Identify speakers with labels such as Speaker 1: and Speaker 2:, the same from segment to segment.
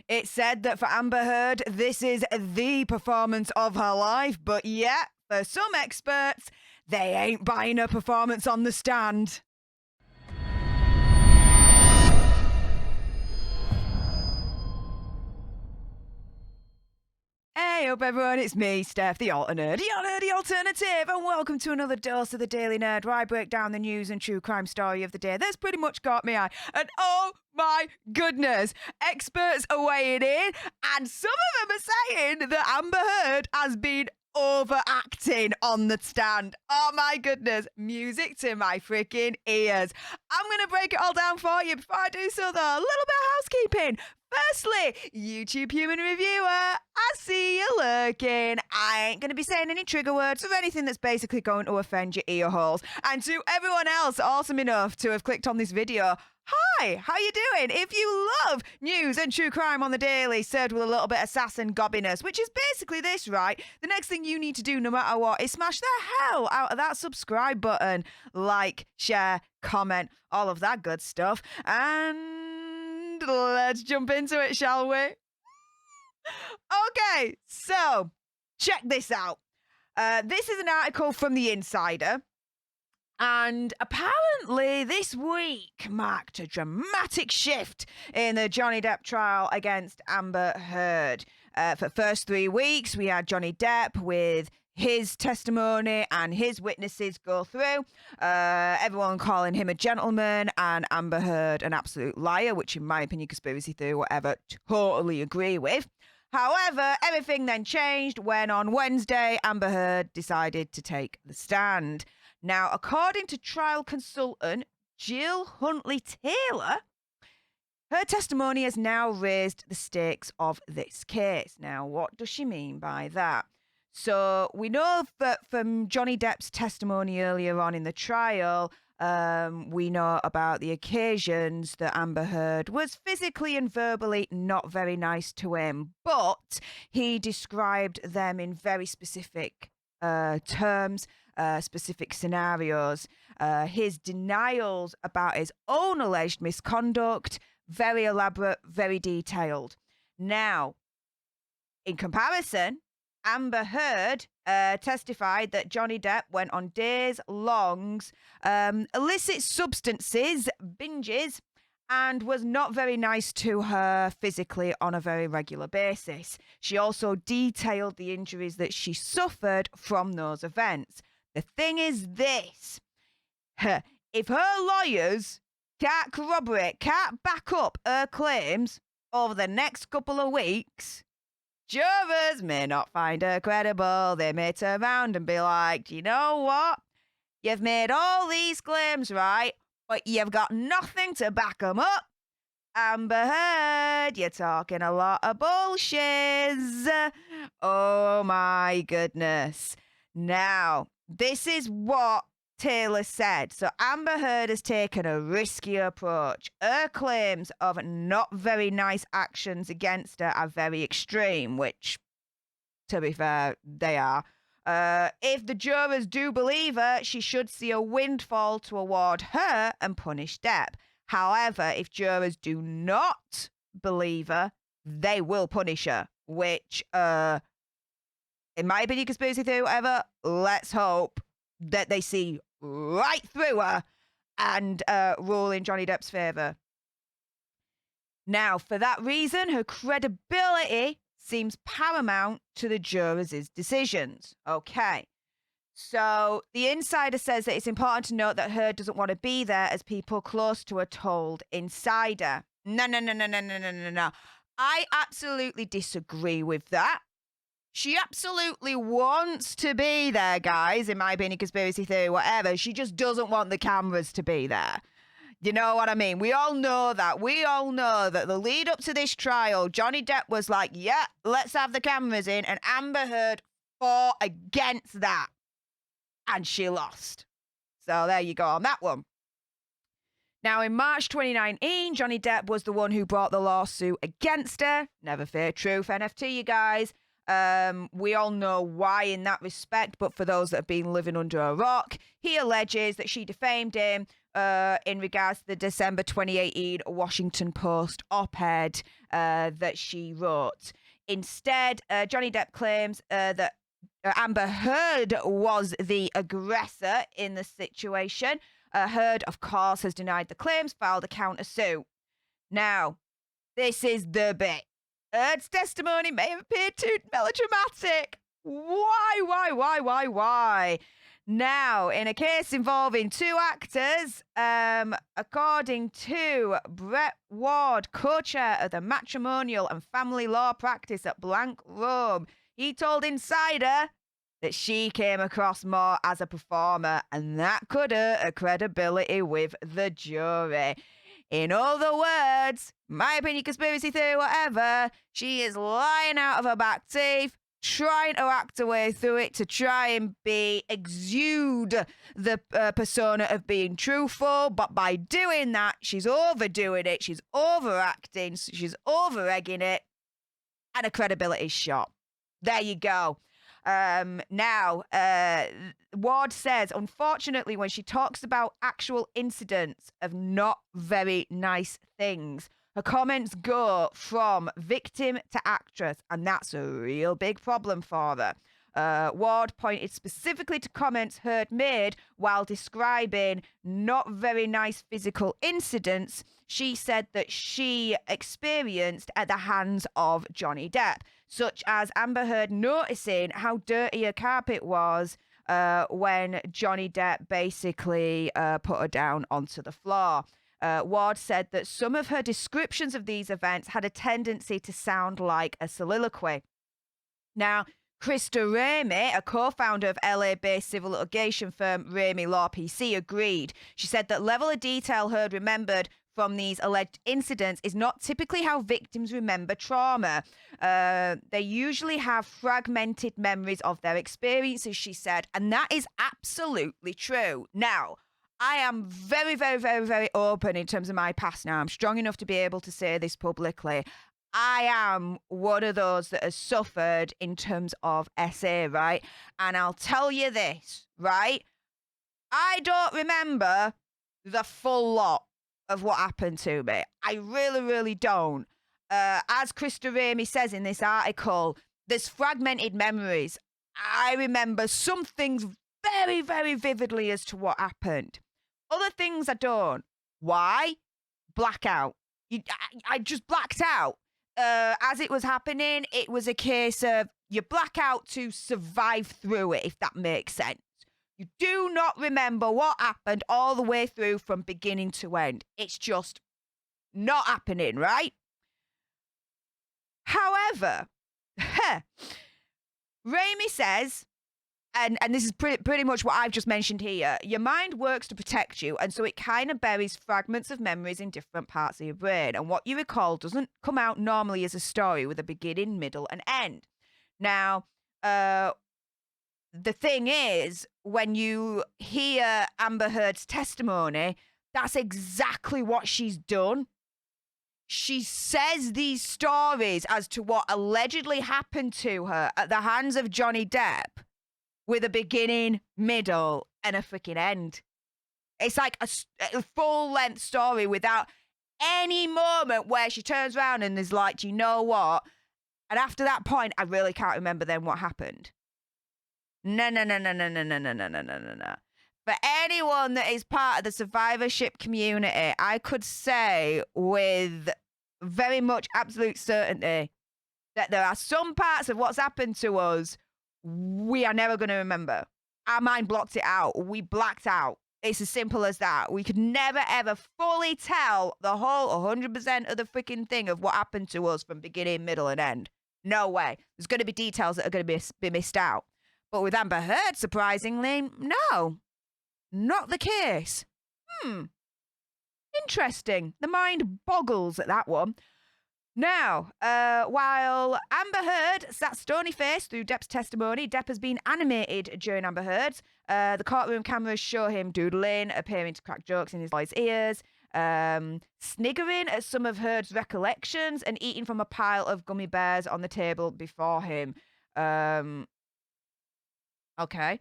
Speaker 1: It said that for Amber Heard, this is the performance of her life, but yeah, for some experts, they ain't buying her performance on the stand. Hey up everyone, it's me, Stef, the alternative, and welcome to another dose of the Daily Nerd, where I break down the news and true crime story of the day that's pretty much caught my eye. And oh my goodness, experts are weighing in, and some of them are saying that Amber Heard has been overacting on the stand. Oh my goodness, music to my freaking ears. I'm going to break it all down for you. Before I do so though, a little bit of housekeeping. Firstly, YouTube human reviewer, I see you lurking. I ain't going to be saying any trigger words or anything that's basically going to offend your ear holes. And to everyone else awesome enough to have clicked on this video, hi, how you doing? If you love news and true crime on the daily, served with a little bit of sass and gobbiness, which is basically this, right? The next thing you need to do, no matter what, is smash the hell out of that subscribe button. Like, share, comment, all of that good stuff. And let's jump into it, shall we? Okay, so check this out. This is an article from The Insider. And apparently this week marked a dramatic shift in the Johnny Depp trial against Amber Heard. For the first 3 weeks, we had Johnny Depp with his testimony and his witnesses go through. Everyone calling him a gentleman and Amber Heard an absolute liar, which in my opinion, conspiracy theory, whatever, totally agree with. However, everything then changed when on Wednesday, Amber Heard decided to take the stand. Now, according to trial consultant Jill Huntley-Taylor, her testimony has now raised the stakes of this case. Now, what does she mean by that? So we know that from Johnny Depp's testimony earlier on in the trial, we know about the occasions that Amber Heard was physically and verbally not very nice to him, but he described them in very specific terms, specific scenarios. His denials about his own alleged misconduct, very elaborate, very detailed. Now, in comparison, Amber Heard testified that Johnny Depp went on days-long illicit substances, binges, and was not very nice to her physically on a very regular basis. She also detailed the injuries that she suffered from those events. The thing is this, if her lawyers can't corroborate, can't back up her claims over the next couple of weeks, jurors may not find her credible. They may turn around and be like, you know what? You've made all these claims, right? But you've got nothing to back them up. Amber Heard, you're talking a lot of bullshit. Oh my goodness. Now, this is what Taylor said. So Amber Heard has taken a riskier approach. Her claims of not very nice actions against her are very extreme, which, to be fair, they are. If the jurors do believe her, she should see a windfall to award her and punish Depp. However, if jurors do not believe her, they will punish her, which, in my opinion, conspiracy theory, whatever, let's hope that they see right through her and rule in Johnny Depp's favour. Now, for that reason, her credibility seems paramount to the jurors' decisions. Okay. So the Insider says that it's important to note that Heard doesn't want to be there, as people close to her told Insider. No. I absolutely disagree with that. She absolutely wants to be there, guys, in my opinion, conspiracy theory, whatever. She just doesn't want the cameras to be there. You know what I mean? We all know that. We all know that the lead up to this trial, Johnny Depp was like, yeah, let's have the cameras in. And Amber Heard fought against that. And she lost. So there you go on that one. Now, in March 2019, Johnny Depp was the one who brought the lawsuit against her. Never fear truth, NFT, you guys. We all know why in that respect, but for those that have been living under a rock, he alleges that she defamed him in regards to the December 2018 Washington Post op-ed that she wrote. Instead, Johnny Depp claims that Amber Heard was the aggressor in the situation. Heard, of course, has denied the claims, filed a countersuit. Now, this is the bit. Heard's testimony may have appeared too melodramatic. Why? Now, in a case involving two actors, according to Brett Ward, co-chair of the matrimonial and family law practice at Blank Rome, he told Insider that she came across more as a performer, and that could hurt her credibility with the jury. In other words, my opinion, conspiracy theory, whatever, she is lying out of her back teeth, trying to act her way through it to try and exude the persona of being truthful. But by doing that, she's overdoing it, she's overacting, she's over-egging it, and her credibility's shot. There you go. Now, Ward says, unfortunately, when she talks about actual incidents of not very nice things, her comments go from victim to actress, and that's a real big problem for her. Ward pointed specifically to comments Heard made while describing not very nice physical incidents she said that she experienced at the hands of Johnny Depp, such as Amber Heard noticing how dirty her carpet was when Johnny Depp basically put her down onto the floor. Ward said that some of her descriptions of these events had a tendency to sound like a soliloquy. Now, Krista Ramey, a co-founder of LA-based civil litigation firm Ramey Law PC, agreed. She said that level of detail Heard remembered from these alleged incidents is not typically how victims remember trauma. They usually have fragmented memories of their experiences, she said, and that is absolutely true. Now, I am very, very, very, very open in terms of my past now. I'm strong enough to be able to say this publicly. I am one of those that has suffered in terms of SA, right? And I'll tell you this, right? I don't remember the full lot of what happened to me. I really, really don't. As Krista Ramey says in this article, there's fragmented memories. I remember some things very, very vividly as to what happened. Other things I don't. Why? Blackout. I just blacked out. As it was happening, it was a case of you black out to survive through it, if that makes sense. You do not remember what happened all the way through from beginning to end. It's just not happening, right? However, Ramey says, and this is pretty much what I've just mentioned here, your mind works to protect you, and so it kind of buries fragments of memories in different parts of your brain, and what you recall doesn't come out normally as a story with a beginning, middle, and end. Now, the thing is, when you hear Amber Heard's testimony, that's exactly what she's done. She says these stories as to what allegedly happened to her at the hands of Johnny Depp with a beginning, middle, and a freaking end. It's like a full-length story without any moment where she turns around and is like, do you know what? And after that point, I really can't remember then what happened. No. For anyone that is part of the survivorship community, I could say with very much absolute certainty that there are some parts of what's happened to us we are never going to remember. Our mind blocked it out. We blacked out. It's as simple as that. We could never, ever fully tell the whole 100% of the freaking thing of what happened to us from beginning, middle, and end. No way. There's going to be details that are going to be missed out. But with Amber Heard, surprisingly, no. Not the case. Interesting. The mind boggles at that one. Now, while Amber Heard sat stony-faced through Depp's testimony, Depp has been animated during Amber Heard's. The courtroom cameras show him doodling, appearing to crack jokes in his boy's ears, sniggering at some of Heard's recollections, and eating from a pile of gummy bears on the table before him. Okay.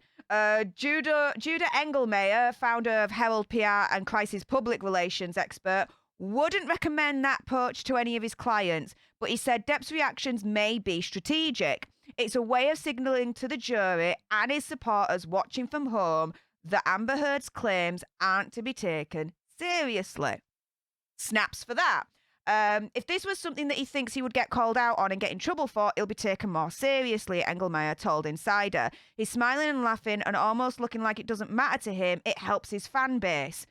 Speaker 1: Judah Engelmeyer, founder of Herald PR and Crisis Public Relations expert, wouldn't recommend that approach to any of his clients, but he said Depp's reactions may be strategic. It's a way of signalling to the jury and his supporters watching from home that Amber Heard's claims aren't to be taken seriously. Snaps for that. If this was something that he thinks he would get called out on and get in trouble for, it'll be taken more seriously, Engelmeyer told Insider. He's smiling and laughing and almost looking like it doesn't matter to him. It helps his fan base.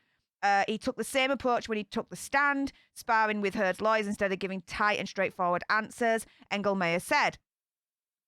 Speaker 1: He took the same approach when he took the stand, sparring with Heard's lawyers instead of giving tight and straightforward answers, Engelmeyer said.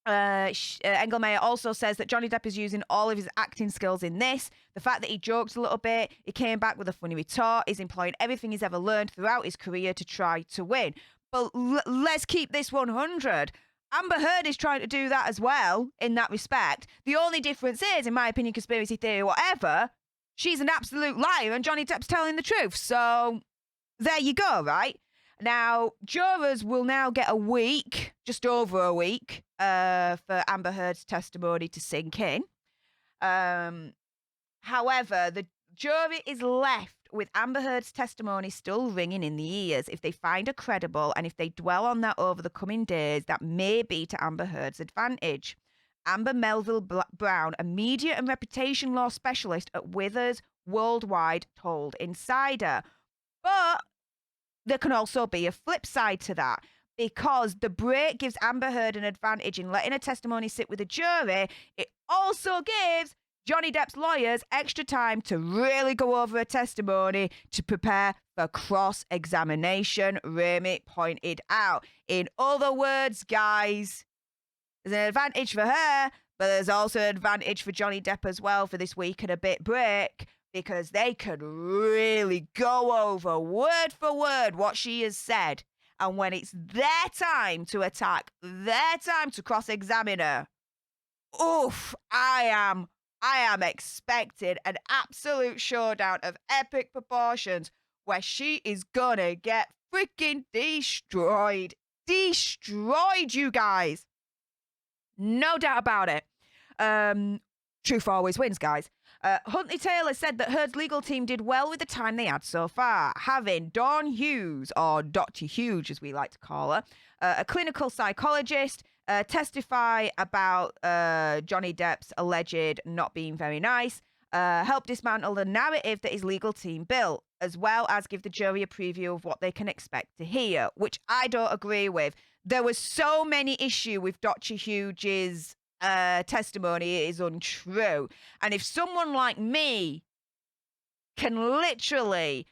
Speaker 1: Engelmeyer also says that Johnny Depp is using all of his acting skills in this. The fact that he joked a little bit, he came back with a funny retort, he's employing everything he's ever learned throughout his career to try to win. But let's keep this 100. Amber Heard is trying to do that as well in that respect. The only difference is, in my opinion, conspiracy theory, whatever, she's an absolute liar and Johnny Depp's telling the truth. So there you go, right? Now, jurors will now get a week, just over a week, for Amber Heard's testimony to sink in. However, the jury is left with Amber Heard's testimony still ringing in the ears. If they find her credible and if they dwell on that over the coming days, that may be to Amber Heard's advantage. Amber Melville Brown, a media and reputation law specialist at Withers Worldwide, told Insider. But there can also be a flip side to that, because the break gives Amber Heard an advantage in letting her testimony sit with the jury. It also gives Johnny Depp's lawyers extra time to really go over her testimony to prepare for cross-examination, Remy pointed out. In other words, guys, there's an advantage for her, but there's also an advantage for Johnny Depp as well for this week and a bit break, because they could really go over word for word what she has said. And when it's their time to attack, their time to cross-examine her, oof, I am expecting an absolute showdown of epic proportions where she is gonna get freaking destroyed. Destroyed, you guys. No doubt about it. Truth always wins, guys. Huntley Taylor said that Heard's legal team did well with the time they had so far, having Dawn Hughes, or Dr. Hughes as we like to call her, a clinical psychologist, testify about Johnny Depp's alleged not being very nice, help dismantle the narrative that his legal team built, as well as give the jury a preview of what they can expect to hear, which I don't agree with. There was so many issues with Dr. Hughes' testimony is untrue. And if someone like me can literally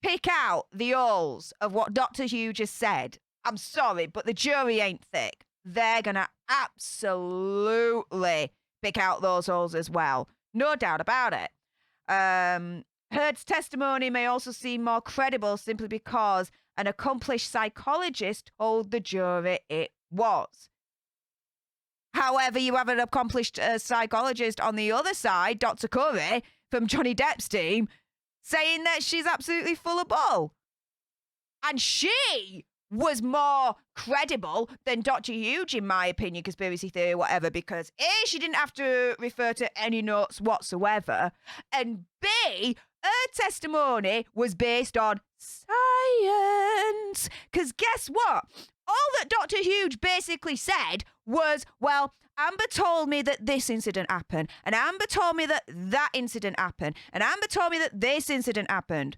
Speaker 1: pick out the holes of what Dr. Hughes just said, I'm sorry, but the jury ain't thick. They're going to absolutely pick out those holes as well. No doubt about it. Heard's testimony may also seem more credible simply because an accomplished psychologist told the jury it was. However, you have an accomplished psychologist on the other side, Dr. Curry, from Johnny Depp's team, saying that she's absolutely full of bull. And she was more credible than Dr. Hughes, in my opinion, conspiracy theory, whatever, because A, she didn't have to refer to any notes whatsoever, and B, her testimony was based on science. Because guess what? All that Dr. Hughes basically said was, well, Amber told me that this incident happened, and Amber told me that that incident happened, and Amber told me that this incident happened.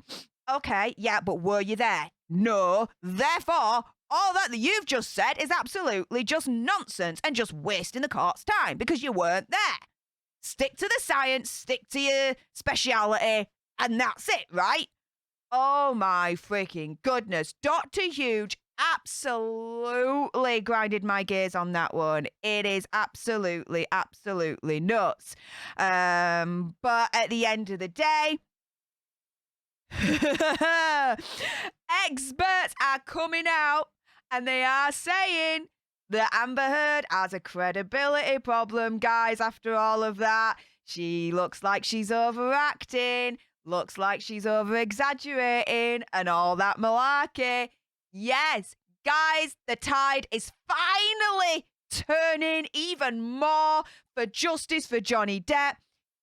Speaker 1: Okay, yeah, but were you there? No. Therefore, all that you've just said is absolutely just nonsense and just wasting the court's time because you weren't there. Stick to the science, stick to your speciality, and that's it, right? Oh my freaking goodness. Dr. Hughes absolutely grinded my gears on that one. It is absolutely, absolutely nuts. But at the end of the day, experts are coming out and they are saying that Amber Heard has a credibility problem, guys, after all of that. She looks like she's overacting, looks like she's over-exaggerating, and all that malarkey. Yes, guys, the tide is finally turning even more for justice for Johnny Depp.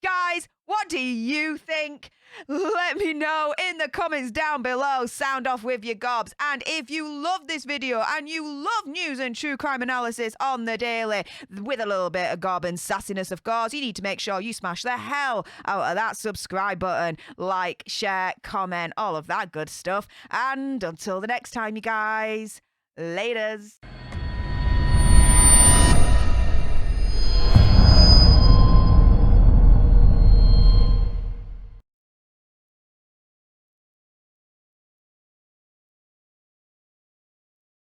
Speaker 1: Guys, what do you think? Let me know in the comments down below. Sound off with your gobs. And if you love this video and you love news and true crime analysis on the daily, with a little bit of gob and sassiness, of course, you need to make sure you smash the hell out of that subscribe button. Like, share, comment, all of that good stuff. And until the next time, you guys, laters.